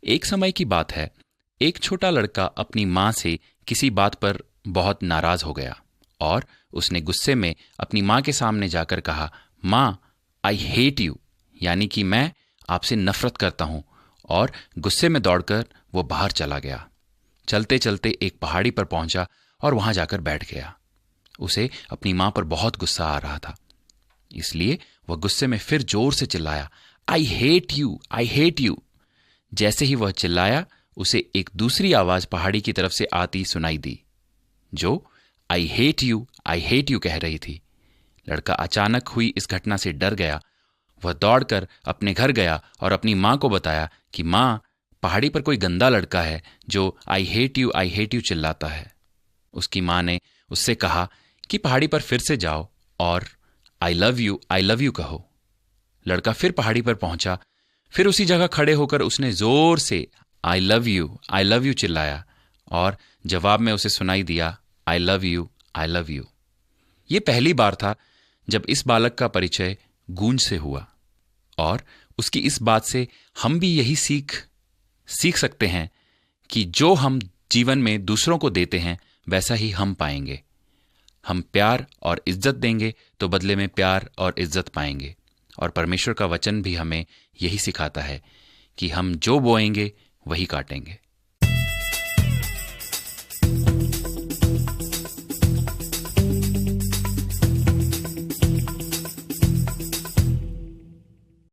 एक समय की बात है, एक छोटा लड़का अपनी माँ से किसी बात पर बहुत नाराज हो गया और उसने गुस्से में अपनी माँ के सामने जाकर कहा, माँ, आई हेट यू, यानी कि मैं आपसे नफरत करता हूँ। और गुस्से में दौड़कर वो बाहर चला गया। चलते चलते एक पहाड़ी पर पहुंचा और वहां जाकर बैठ गया। उसे अपनी माँ पर बहुत गुस्सा आ रहा था, इसलिए वह गुस्से में फिर जोर से चिल्लाया, I hate you, I hate you. जैसे ही वह चिल्लाया, उसे एक दूसरी आवाज पहाड़ी की तरफ से आती सुनाई दी, जो आई हेट यू कह रही थी। लड़का अचानक हुई इस घटना से डर गया। वह दौड़कर अपने घर गया और अपनी माँ को बताया कि माँ, पहाड़ी पर कोई गंदा लड़का है जो आई हेट यू चिल्लाता है। उसकी माँ ने उससे कहा कि पहाड़ी पर फिर से जाओ और आई लव यू कहो। लड़का फिर पहाड़ी पर पहुंचा। फिर उसी जगह खड़े होकर उसने जोर से आई लव यू चिल्लाया और जवाब में उसे सुनाई दिया, आई लव यू। ये पहली बार था जब इस बालक का परिचय गूंज से हुआ, और उसकी इस बात से हम भी यही सीख सकते हैं कि जो हम जीवन में दूसरों को देते हैं वैसा ही हम पाएंगे। हम प्यार और इज्जत देंगे तो बदले में प्यार और इज्जत पाएंगे। और परमेश्वर का वचन भी हमें यही सिखाता है कि हम जो बोएंगे वही काटेंगे।